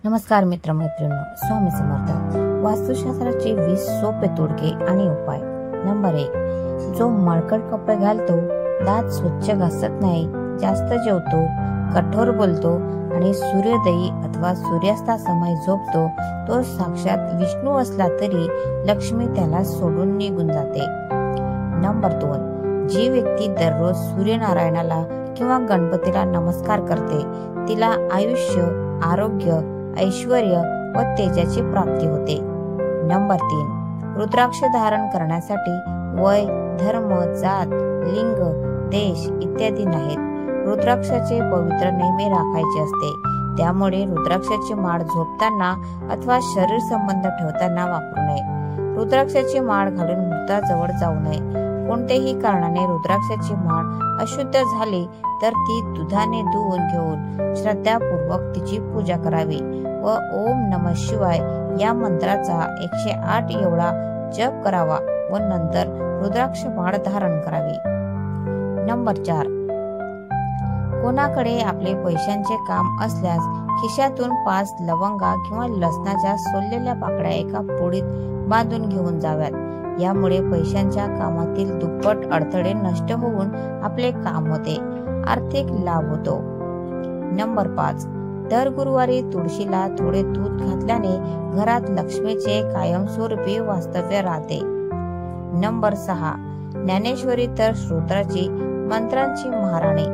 नमस्कार मित्रमैत्रिणींनो, स्वामी समर्थ. वास्तुशास्त्राचे 20 सोपे तोडगे आणि उपाय. नंबर 1. जो मळकट कपडे घालतो, दात स्वच्छ घासत नाही, जास्त जेवतो, कठोर बोलतो आणि सूर्योदयी अथवा सूर्यास्तासमयी झोपतो, तो साक्षात विष्णू असला तरी लक्ष्मी त्याला सोडून निघून जाते. नंबर 2. जी व्यक्ती दररोज सूर्यनारायणाला किंवा गणपतीला नमस्कार करते, तिला आयुष्य, आरोग्य, ऐश्वर्य व तेजाची प्राप्ती होते. नंबर 3. रुद्राक्ष धारण करण्यासाठी वय, धर्म, जात, लिंग, देश इत्यादी नाहीत. रुद्राक्षाचे पवित्र नेहमी राखायचे असते. त्यामुळे रुद्राक्षाची माळ झोपताना अथवा शरीर संबंध ठेवताना वापरू नये. रुद्राक्षाची माळ घालून मृताजवळ जाऊ नये. कोणत्याही कारणाने रुद्राक्षाची माळ अशुद्ध झाली तर ती दुधाने धुवून घेऊन श्रद्धापूर्वक तिची पूजा करावी व ओम नमः शिवाय या मंत्राचा 108 एवढा जप करावा व नंतर रुद्राक्ष माळ धारण करावी. नंबर 4. कोणाकडे आपले पैशांचे काम असल्यास खिशातून 5 लवंगा किंवा लसणाच्या सोललेल्या पाकळ्या एका पुडीत बांधून घेऊन जाव्यात. यामुळे पैशांच्या कामातील दुप्पट अडथळे नष्ट होऊन आपले काम होते, आर्थिक लाभ होतो. नंबर 5. दर गुरुवारी तुळशीला थोडे दूध घातल्याने घरात लक्ष्मीचे कायमस्वरूपी वास्तव्य राहते. नंबर 6. ज्ञानेश्वरी तर स्तोत्राची, मंत्रांची महाराणी.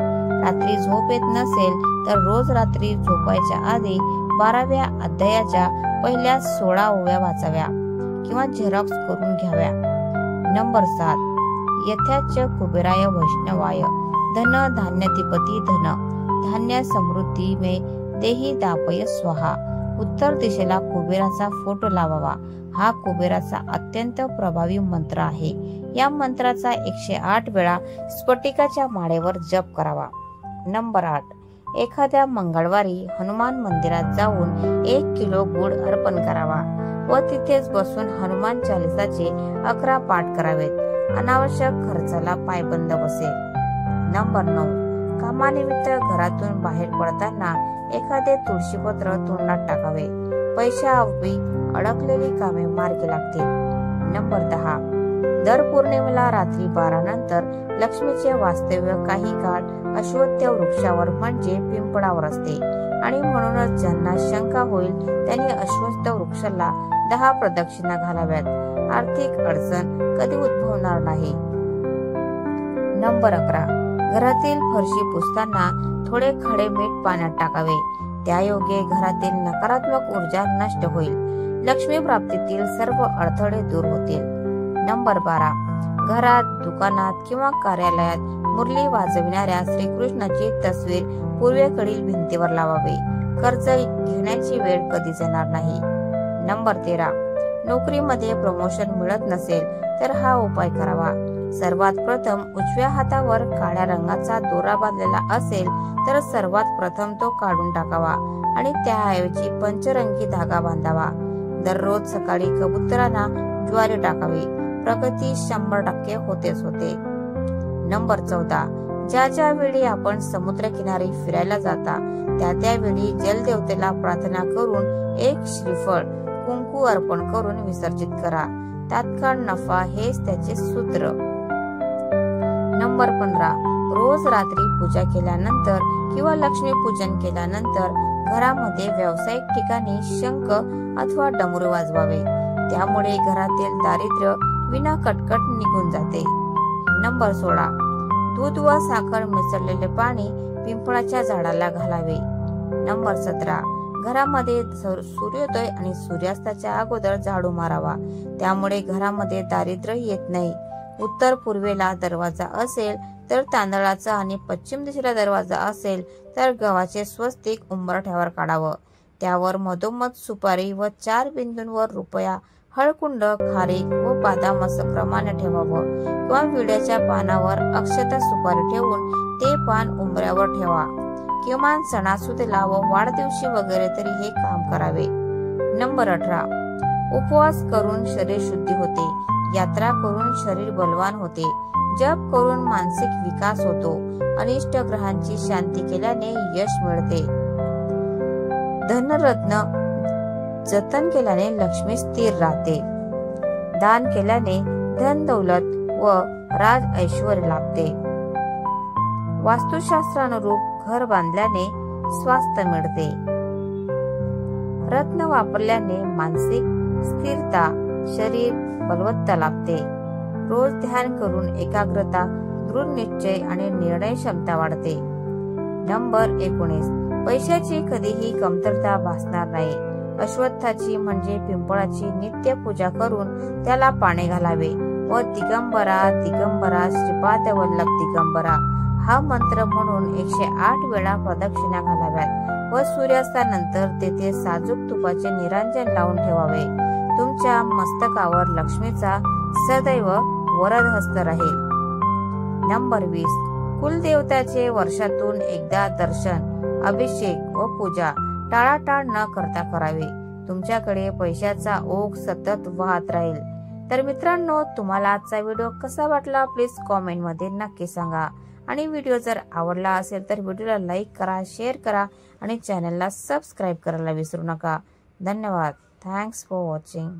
रात्री झोप येत नसेल तर रोज रात्री झोपायच्या आधी 12व्या अध्यायाच्या पहिल्या 16 ओव्या वाचाव्या किंवा झेरॉक्स करून घ्याव्या. नंबर 7. यथाच कुबेराय वैष्णवाय धन धान्यधिपती धन धान्य समृद्धी मे देही दापय स्वाहा. उत्तर दिशेला कुबेराचा फोटो लावावा. हा कुबेराचा अत्यंत प्रभावी मंत्र आहे. या मंत्राचा 108 वेळा स्फटिकाच्या माळेवर जप करावा. नंबर 8. एखाद्या मंगळवारी हनुमान मंदिरात जाऊन 1 किलो गुळ अर्पण करावा व तिथेच बसून हनुमान चालिसाचे 11 पाठ करावेत. अनावश्यक खर्चाला पायबंद बसेल. नंबर 9. कामानिमित्त घरातून बाहेर पडताना एखादे तुळशीपत्र तोंडात टाकावे. पैशाअभावी अडकलेली कामे मार्गी लागतील. नंबर 10. दर पौर्णिमेला रात्री 12 नंतर लक्ष्मीचे वास्तव्य काही काळ अश्वत्थ वृक्षावर म्हणजे पिंपळावर असते आणि म्हणूनच ज्यांना शंका होईल त्यांनी अश्वत्थ वृक्षाला 10 प्रदक्षिणा घालाव्यात. आर्थिक अडचण कधी उद्भवणार नाही. नंबर 11. घरातील फरशी पुसताना थोडे खडे मीठ पाण्यात टाकावे. त्यायोगे घरातील नकारात्मक ऊर्जा नष्ट होईल. लक्ष्मी प्राप्तीतील सर्व अडथळे दूर होतील. नंबर 12. घरात, दुकानात किंवा कार्यालयात मुरली वाजविणाऱ्या श्रीकृष्णाची तस्वीर पूर्वेकडील भिंतीवर लावावे. कर्ज घेण्याची वेळ कधीच येणार नाही. नंबर 13. नोकरीमध्ये प्रमोशन मिळत नसेल तर हा उपाय करावा. सर्वात प्रथम उजव्या हातावर काळ्या रंगाचा दोरा बांधलेला असेल तर सर्वात प्रथम तो काढून टाकावा आणि त्याऐवजी पंचरंगी धागा बांधावा. दररोज सकाळी कबुतरांना ज्वारी टाकावी. प्रगती 100% होतेच होते. नंबर 14. ज्या वेळी आपण समुद्रकिनारी फिरायला जाता त्यावेळी जलदेवतेला प्रार्थना करून 1 श्रीफळ कुंकू अर्पण करून विसर्जित करा. तात्काळ नफा हेच त्याचे सूत्र. नंबर 15. रोज रात्री पूजा केल्यानंतर किंवा लक्ष्मी पूजन केल्यानंतर घरामध्ये व्यावसायिक ठिकाणी शंख अथवा डमरू वाजवावे. त्यामुळे घरातील दारिद्र्य विना कटकट निघून जाते. नंबर 16. दूध व साखर मिसळलेले पाणी पिंपळाच्या झाडाला घालावे. नंबर 17. घरामध्ये सूर्योदय आणि सूर्यास्ताच्या अगोदर झाडू मारावा. त्यामुळे घरामध्ये दारिद्र्य येत नाही. उत्तर पूर्वेला दरवाजा असेल तर तांदळाचा आणि पश्चिम दिशेला दरवाजा असेल तर गव्हाचे स्वस्तिक उंबरठ्यावर काढावं. त्यावर मधोमध सुपारी व 4 बिंदूंवर रुपया, हळकुंड, खारीक व बदाम असं क्रमाने ठेवावं किंवा विड्याच्या पानावर अक्षता सुपारी ठेवून ते पान उंबऱ्यावर ठेवा. किमान सणासुदीला व वाढदिवशी वगैरे तरी हे काम करावे. नंबर 18. उपवास करून शरीर शुद्धी होते. यात्रा करून शरीर बलवान होते. जप करून मानसिक विकास होतो. अनिष्ट ग्रहांची शांती केल्याने यश मिळते. धनरत्न जतन केल्याने लक्ष्मी स्थिर राहते. दान केल्याने धन दौलत व राज ऐश्वर्य लाभते. वास्तुशास्त्रानुरूप घर बांधल्याने स्वास्थ्य मिळते. रत्न वापरल्याने मानसिक स्थिरता, शरीर बलवत्ता लाभते. रोज ध्यान करून एकाग्रता, दृढ निश्चय आणि निर्णय क्षमता वाढते. नंबर 19. पैशाची कधीही कमतरता भासणार नाही. अश्वत्थाची म्हणजे पिंपळाची नित्य पूजा करून त्याला पाणी घालावे व दिगंबरा दिगंबरा श्रीपाद वल्लभ दिगंबरा हा मंत्र म्हणून 108 वेळा प्रदक्षिणा घालाव्यात व सूर्यास्तानंतर तेथे साजूक तुपाचे निरांजन लावून ठेवावे. तुमच्या मस्तकावर लक्ष्मीचा सदैव वरद हस्त राहील. नंबर 20. कुलदेवताचे वर्षातून एकदा दर्शन, अभिषेक व पूजा टाळाटाळ न करता करावे. तुमच्याकडे पैशाचा ओघ सतत वाहत राहील. तर मित्रांनो, तुम्हाला आजचा व्हिडिओ कसा वाटला प्लीज कॉमेंट मध्ये नक्की सांगा. आणि व्हिडिओ जर आवडला असेल तर व्हिडिओला लाईक करा, शेअर करा आणि चॅनलला सबस्क्राईब करायला विसरू नका. धन्यवाद. Thanks for watching.